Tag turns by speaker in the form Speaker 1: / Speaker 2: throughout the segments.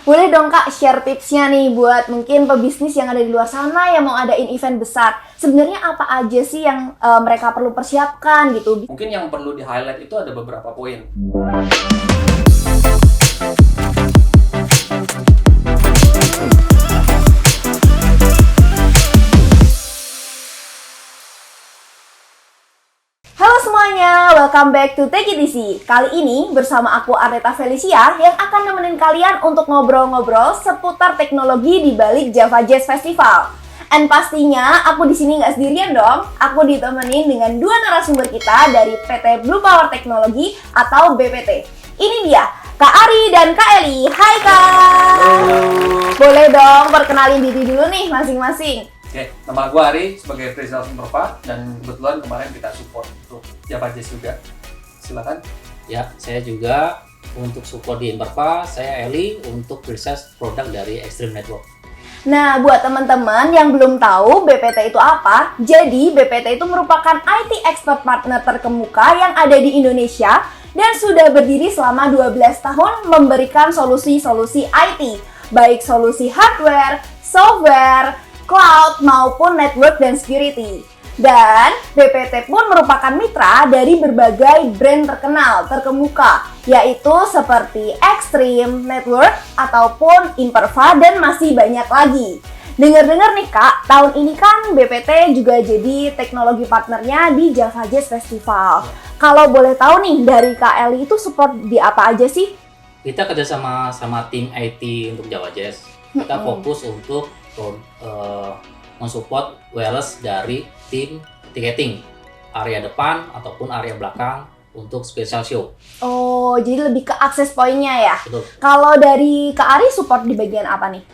Speaker 1: boleh dong Kak share tipsnya nih buat mungkin pebisnis yang ada di luar sana yang mau adain event besar. Sebenarnya apa aja sih yang mereka perlu persiapkan gitu?
Speaker 2: Mungkin yang perlu di-highlight itu ada beberapa poin.
Speaker 1: Halo semuanya, welcome back to Take It Easy. Kali ini bersama aku Arneta Felicia yang akan nemenin kalian untuk ngobrol-ngobrol seputar teknologi di balik Java Jazz Festival. And pastinya aku di sini nggak sendirian dong. Aku ditemenin dengan dua narasumber kita dari PT Blue Power Technology atau BPT. Ini dia, Kak Ari dan Kak Eli. Hai Kak.
Speaker 2: Halo.
Speaker 1: Boleh dong perkenalin diri dulu nih masing-masing.
Speaker 2: Oke, nama gue Ari sebagai Pre-Sales Imperva dan kebetulan kemarin kita support untuk Java Jazz juga. Silakan.
Speaker 3: Ya, saya juga untuk support di Imperva, saya Eli untuk research produk dari Extreme Network.
Speaker 1: Nah, buat teman-teman yang belum tahu BPT itu apa, jadi BPT itu merupakan IT expert partner terkemuka yang ada di Indonesia dan sudah berdiri selama 12 tahun memberikan solusi-solusi IT, baik solusi hardware, software, cloud, maupun network dan security. Dan BPT pun merupakan mitra dari berbagai brand terkenal, terkemuka, yaitu seperti Extreme Network ataupun Imperva dan masih banyak lagi. Dengar-dengar nih Kak, tahun ini kan BPT juga jadi teknologi partnernya di Java Jazz Festival. Kalau boleh tahu nih, dari Kak Eli itu support di apa aja sih?
Speaker 3: Kita kerjasama sama tim IT untuk Java Jazz. Kita fokus untuk mensupport wireless dari tim ticketing, area depan ataupun area belakang untuk special show.
Speaker 1: Oh, jadi lebih ke akses poinnya ya?
Speaker 3: Betul.
Speaker 1: Kalau dari Kak Ari support di bagian apa nih?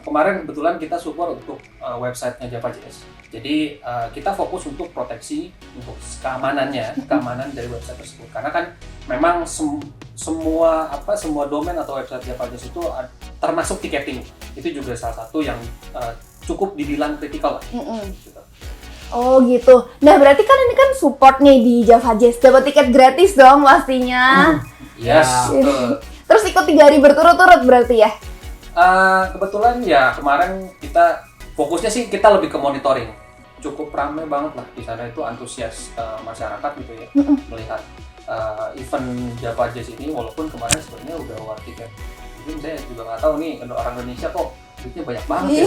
Speaker 2: Kemarin kebetulan kita support untuk websitenya Java Jazz. Jadi kita fokus untuk proteksi, untuk keamanan dari website tersebut. Karena kan memang semua domain atau website Java Jazz itu termasuk ticketing. Itu juga salah satu yang cukup dibilang kritikal lah. Gitu.
Speaker 1: Oh gitu. Nah berarti kan ini kan support nih di Java Jazz, dapat tiket gratis dong pastinya.
Speaker 2: Yes.
Speaker 1: Terus ikut 3 hari berturut-turut berarti ya?
Speaker 2: Kebetulan ya kemarin kita fokusnya sih kita lebih ke monitoring. Cukup ramai banget lah di sana, itu antusias masyarakat gitu ya melihat event Java Jazz ini, walaupun kemarin sebenarnya udah war tiket. Mungkin saya juga nggak tahu nih orang Indonesia kok duitnya banyak banget ya.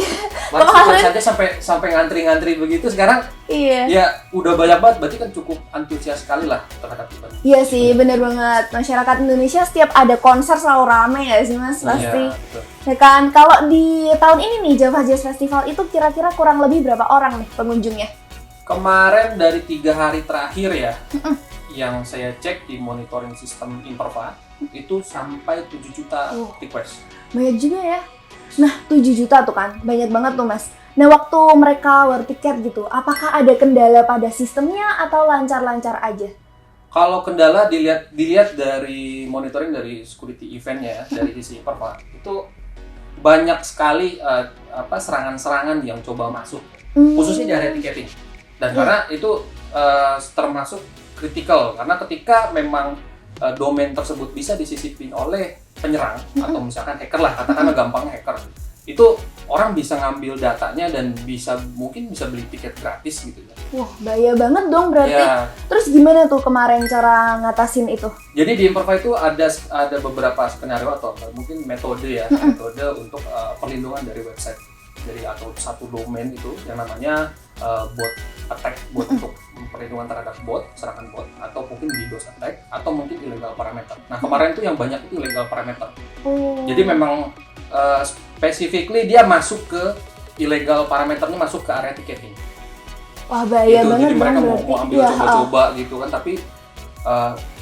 Speaker 2: Bahkan saja sampai ngantri-ngantri begitu sekarang.
Speaker 1: Iya.
Speaker 2: Ya udah banyak banget, berarti kan cukup antusias sekali lah terhadap event.
Speaker 1: Iya sih, bener banget. Masyarakat Indonesia setiap ada konser selalu rame ya sih Mas, pasti.
Speaker 2: Iya,
Speaker 1: Ya kan, kalau di tahun ini nih Java Jazz Festival itu kira-kira kurang lebih berapa orang nih pengunjungnya?
Speaker 2: Kemarin dari 3 hari terakhir ya, yang saya cek di monitoring sistem Imperva itu sampai 7 juta request.
Speaker 1: Banyak juga ya. Nah, 7 juta tuh kan, banyak banget tuh Mas. Nah, waktu mereka war tiket gitu, apakah ada kendala pada sistemnya atau lancar-lancar aja?
Speaker 2: Kalau kendala dilihat dari monitoring dari security eventnya dari sisi Imperva, itu banyak sekali serangan-serangan yang coba masuk, khususnya di area ticketing. Dan karena itu termasuk kritikal, karena ketika memang domain tersebut bisa disisipin oleh penyerang atau misalkan hacker lah, katakanlah gampangnya hacker, itu orang bisa ngambil datanya dan mungkin bisa beli tiket gratis gitu ya.
Speaker 1: Wah, bahaya banget dong berarti.
Speaker 2: Ya.
Speaker 1: Terus gimana tuh kemarin cara ngatasin itu?
Speaker 2: Jadi di Imperva itu ada beberapa skenario atau mungkin metode untuk perlindungan dari website, atau satu domain itu yang namanya bot attack, untuk perlindungan terhadap serangan bot, atau mungkin DDoS attack, atau mungkin illegal parameter. Nah kemarin itu yang banyak itu illegal parameter. Jadi memang specifically dia masuk ke illegal parameternya, masuk ke area ticketing.
Speaker 1: Wah bahaya
Speaker 2: gitu.
Speaker 1: banget.
Speaker 2: Jadi mereka
Speaker 1: berarti.
Speaker 2: mau ambil coba-coba gitu kan, tapi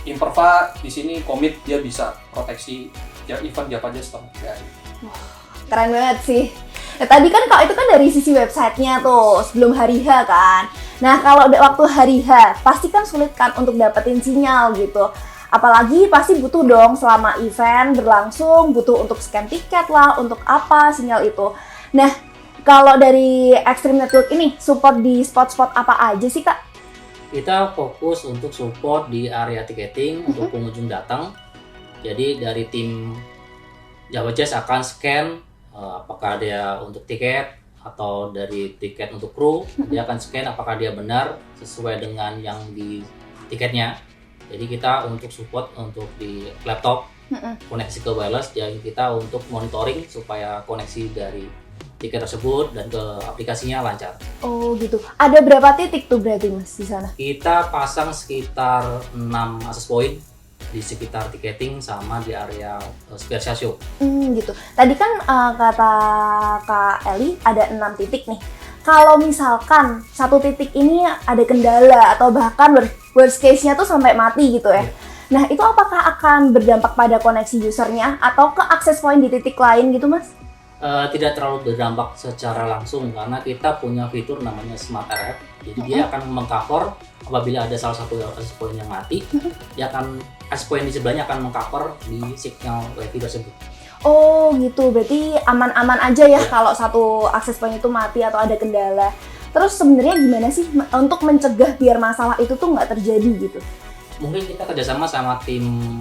Speaker 2: Imperva di sini komit dia bisa proteksi event Java Jazz tahun 3.
Speaker 1: Wah, keren banget sih. Nah, tadi kan kalau itu kan dari sisi websitenya tuh sebelum hari H kan. Nah kalau waktu hari H pasti kan sulit kan untuk dapetin sinyal gitu. Apalagi pasti butuh dong selama event berlangsung, butuh untuk scan tiket lah, untuk apa sinyal itu. Nah kalau dari Extreme Network ini support di spot-spot apa aja sih Kak?
Speaker 3: Kita fokus untuk support di area ticketing untuk pengunjung datang. Jadi dari tim JavaJazz akan scan apakah dia untuk tiket atau dari tiket untuk kru, dia akan scan apakah dia benar sesuai dengan yang di tiketnya. Jadi kita untuk support untuk di laptop koneksi ke wireless, jadi kita untuk monitoring supaya koneksi dari tiket tersebut dan ke aplikasinya lancar.
Speaker 1: Oh gitu. Ada berapa titik tuh berarti Mas di sana?
Speaker 3: Kita pasang sekitar 6 access point di sekitar ticketing sama di area spare station.
Speaker 1: Gitu. Tadi kan kata Kak Eli ada 6 titik nih. Kalau misalkan satu titik ini ada kendala atau bahkan worst case-nya tuh sampai mati gitu ya. Nah, itu apakah akan berdampak pada koneksi usernya atau ke access point di titik lain gitu, Mas?
Speaker 3: Tidak terlalu berdampak secara langsung karena kita punya fitur namanya Smart RF. Jadi dia akan mengcover apabila ada salah satu access point yang mati, dia akan access point di sebelahnya akan mengcover di signal WiFi tersebut.
Speaker 1: Oh gitu, berarti aman-aman aja ya kalau satu access point itu mati atau ada kendala. Terus sebenarnya gimana sih untuk mencegah biar masalah itu tuh nggak terjadi gitu?
Speaker 3: Mungkin kita kerjasama sama tim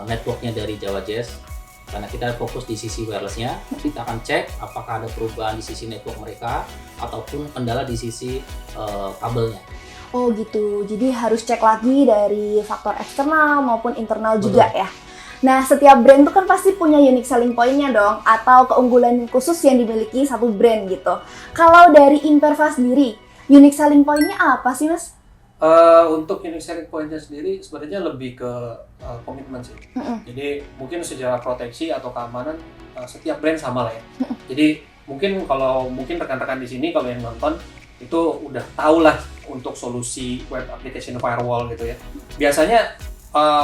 Speaker 3: networknya dari JavaJazz. Karena kita fokus di sisi wirelessnya, kita akan cek apakah ada perubahan di sisi network mereka ataupun kendala di sisi kabelnya.
Speaker 1: Oh gitu, jadi harus cek lagi dari faktor eksternal maupun internal juga ya. Nah, setiap brand tuh kan pasti punya unique selling point-nya dong, atau keunggulan khusus yang dimiliki satu brand gitu. Kalau dari Imperva sendiri, unique selling point-nya apa sih Mas?
Speaker 2: Untuk unique selling point-nya sendiri sebenarnya lebih ke komitmen sih. Jadi mungkin secara proteksi atau keamanan setiap brand sama lah ya. Jadi mungkin rekan-rekan di sini kalau yang nonton itu udah tahu lah untuk solusi web application firewall gitu ya. Biasanya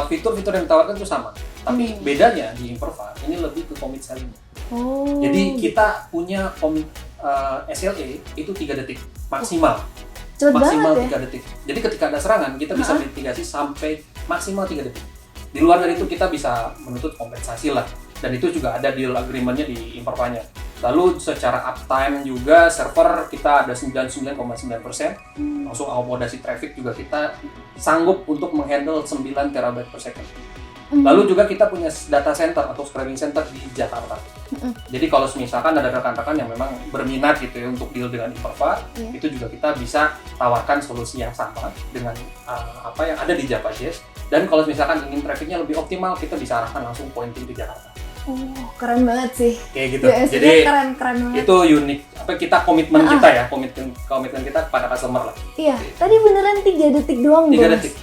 Speaker 2: fitur-fitur yang ditawarkan itu sama. Tapi bedanya di Imperva ini lebih ke commit selling.
Speaker 1: Oh.
Speaker 2: Jadi kita punya SLA itu 3 detik maksimal.
Speaker 1: Cepet
Speaker 2: Maksimal
Speaker 1: banget
Speaker 2: 3 detik. Jadi ketika ada serangan, kita bisa mitigasi sampai maksimal 3 detik. Di luar dari itu kita bisa menuntut kompensasi lah. Dan itu juga ada deal agreement-nya di Imperva-nya. Lalu secara uptime juga server kita ada 99,9%. Langsung akomodasi traffic juga kita sanggup untuk menghandle 9 terabyte per second. Lalu juga kita punya data center atau scraping center di Jakarta. Jadi kalau misalkan ada rekan-rekan yang memang berminat gitu ya untuk deal dengan Imperva, itu juga kita bisa tawarkan solusi yang sama dengan apa yang ada di JavaJazz. Dan kalau misalkan ingin trafficnya lebih optimal, kita bisa arahkan langsung pointing di Jakarta.
Speaker 1: Oh, keren banget sih.
Speaker 2: Kayak gitu.
Speaker 1: Jadi keren banget.
Speaker 2: Itu unik. Apa kita komitmen kita ya, komitmen kita kepada customer lah.
Speaker 1: Iya, tadi beneran 3 detik doang
Speaker 2: 3 detik.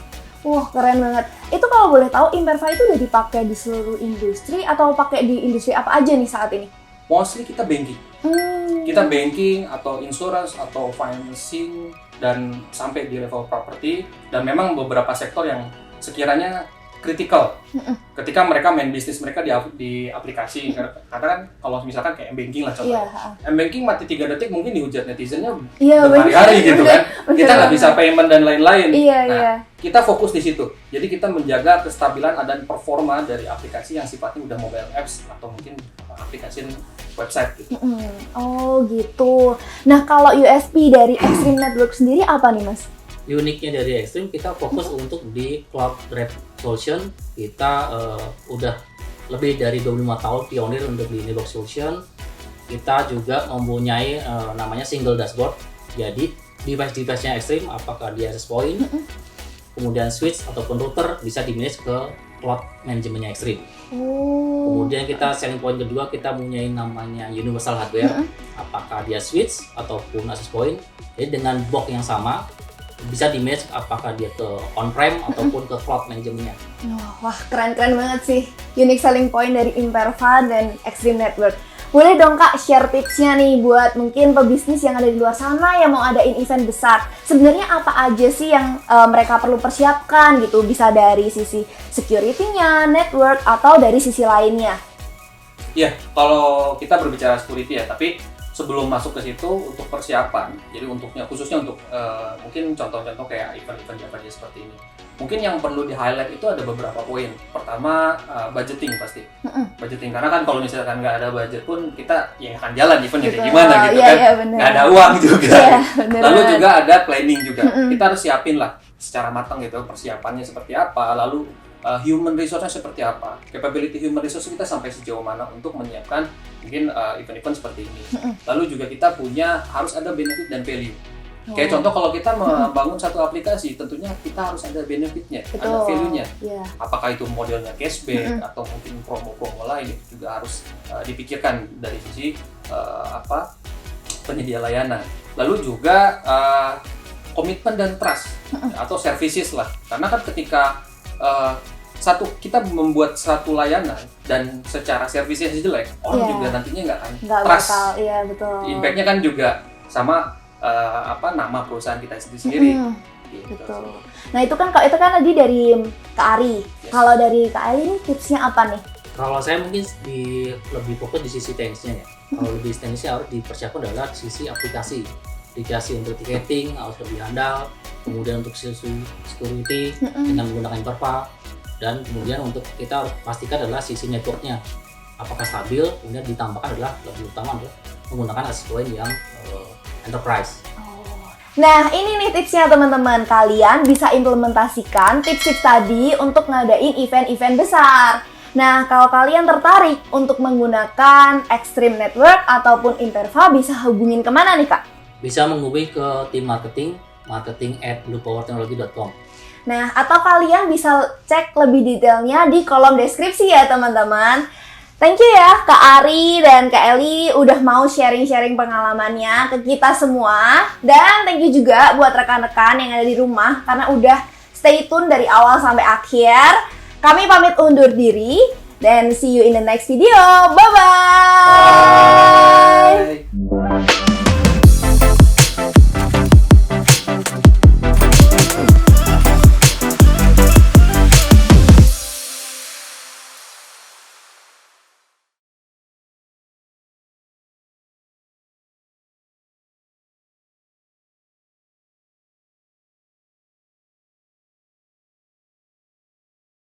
Speaker 1: Wah, keren banget. Itu kalau boleh tahu, Imperva itu udah dipakai di seluruh industri atau pakai di industri apa aja nih saat ini?
Speaker 2: Mostly kita banking. Kita banking atau insurance atau financing dan sampai di level property, dan memang beberapa sektor yang sekiranya kritikal ketika mereka main bisnis mereka di aplikasi. Karena kan kalau misalkan kayak banking lah contohnya, banking mati 3 detik mungkin dihujat netizennya berhari-hari gitu kan. Kita nggak bisa payment dan lain-lain. Kita fokus di situ. Jadi kita menjaga kestabilan dan performa dari aplikasi yang sifatnya udah mobile apps atau mungkin aplikasi website gitu.
Speaker 1: Oh gitu. Nah, kalau USP dari Extreme Network sendiri apa nih Mas?
Speaker 3: Uniknya dari Extreme, kita fokus untuk di cloud web solution. Kita udah lebih dari 25 tahun pionir untuk di network solution. Kita juga mempunyai namanya single dashboard. Jadi device-device-nya Extreme, apakah dia access point, kemudian switch ataupun router bisa di-manage ke cloud manajemennya Extreme. Kemudian kita selling point kedua, kita mempunyai namanya universal hardware, apakah dia switch ataupun access point. Jadi dengan box yang sama bisa di-manage apakah dia ke on-prem ataupun ke cloud manajemennya.
Speaker 1: Wah, keren banget sih. Unique selling point dari Imperva dan Extreme Network. Boleh dong Kak share tipsnya nih buat mungkin pebisnis yang ada di luar sana yang mau adain event besar. Sebenarnya apa aja sih yang mereka perlu persiapkan gitu? Bisa dari sisi security-nya, network, atau dari sisi lainnya?
Speaker 2: Iya, kalau kita berbicara security ya, tapi sebelum masuk ke situ untuk persiapan, jadi khususnya untuk mungkin contoh-contoh kayak event-event JavaJazz seperti ini. Mungkin yang perlu di-highlight itu ada beberapa poin. Pertama, budgeting pasti. Budgeting, karena kan kalau misalkan nggak ada budget pun kita ya akan jalan eventnya kayak gimana gitu kan. Nggak ada uang juga. Lalu juga ada planning juga. Kita harus siapin lah secara matang gitu persiapannya seperti apa. Lalu human resource-nya seperti apa, capability human resource kita sampai sejauh mana untuk menyiapkan mungkin event-event seperti ini. Lalu juga kita harus ada benefit dan value. Kayak contoh kalau kita membangun satu aplikasi, tentunya kita harus ada benefitnya, ada value-nya. Apakah itu modelnya cashback atau mungkin promo-promo lain, itu juga harus dipikirkan dari sisi penyedia layanan. Lalu juga komitmen dan trust atau services lah. Karena kan ketika kita membuat satu layanan dan secara servisnya jelek, orang juga nantinya nggak trust.
Speaker 1: Iya, betul.
Speaker 2: Impact-nya kan juga sama nama perusahaan kita sendiri. Gitu.
Speaker 1: Betul. Nah itu kan tadi dari Kak Ari. Kalau dari Kak Eli ini tipsnya apa nih?
Speaker 3: Kalau saya mungkin lebih fokus di sisi teknisnya ya. Kalau lebih teknisnya harus dipersiapkan adalah sisi aplikasi. Aplikasi untuk ticketing harus lebih handal. Kemudian untuk sisi security dengan menggunakan Imperva. Dan kemudian untuk kita harus pastikan adalah sisi networknya apakah stabil. Kemudian ditambahkan adalah lebih utama adalah menggunakan access point yang enterprise.
Speaker 1: Nah ini nih tipsnya teman-teman, kalian bisa implementasikan tips-tips tadi untuk ngadain event-event besar. Nah kalau kalian tertarik untuk menggunakan Extreme Network ataupun Imperva, bisa hubungin kemana nih Kak?
Speaker 3: Bisa menghubungi ke tim marketing@bluepowertechnology.com.
Speaker 1: Nah atau kalian bisa cek lebih detailnya di kolom deskripsi ya teman-teman. Thank you ya Kak Ari dan Kak Eli udah mau sharing-sharing pengalamannya ke kita semua. Dan thank you juga buat rekan-rekan yang ada di rumah karena udah stay tune dari awal sampai akhir. Kami pamit undur diri dan see you in the next video. Bye-bye!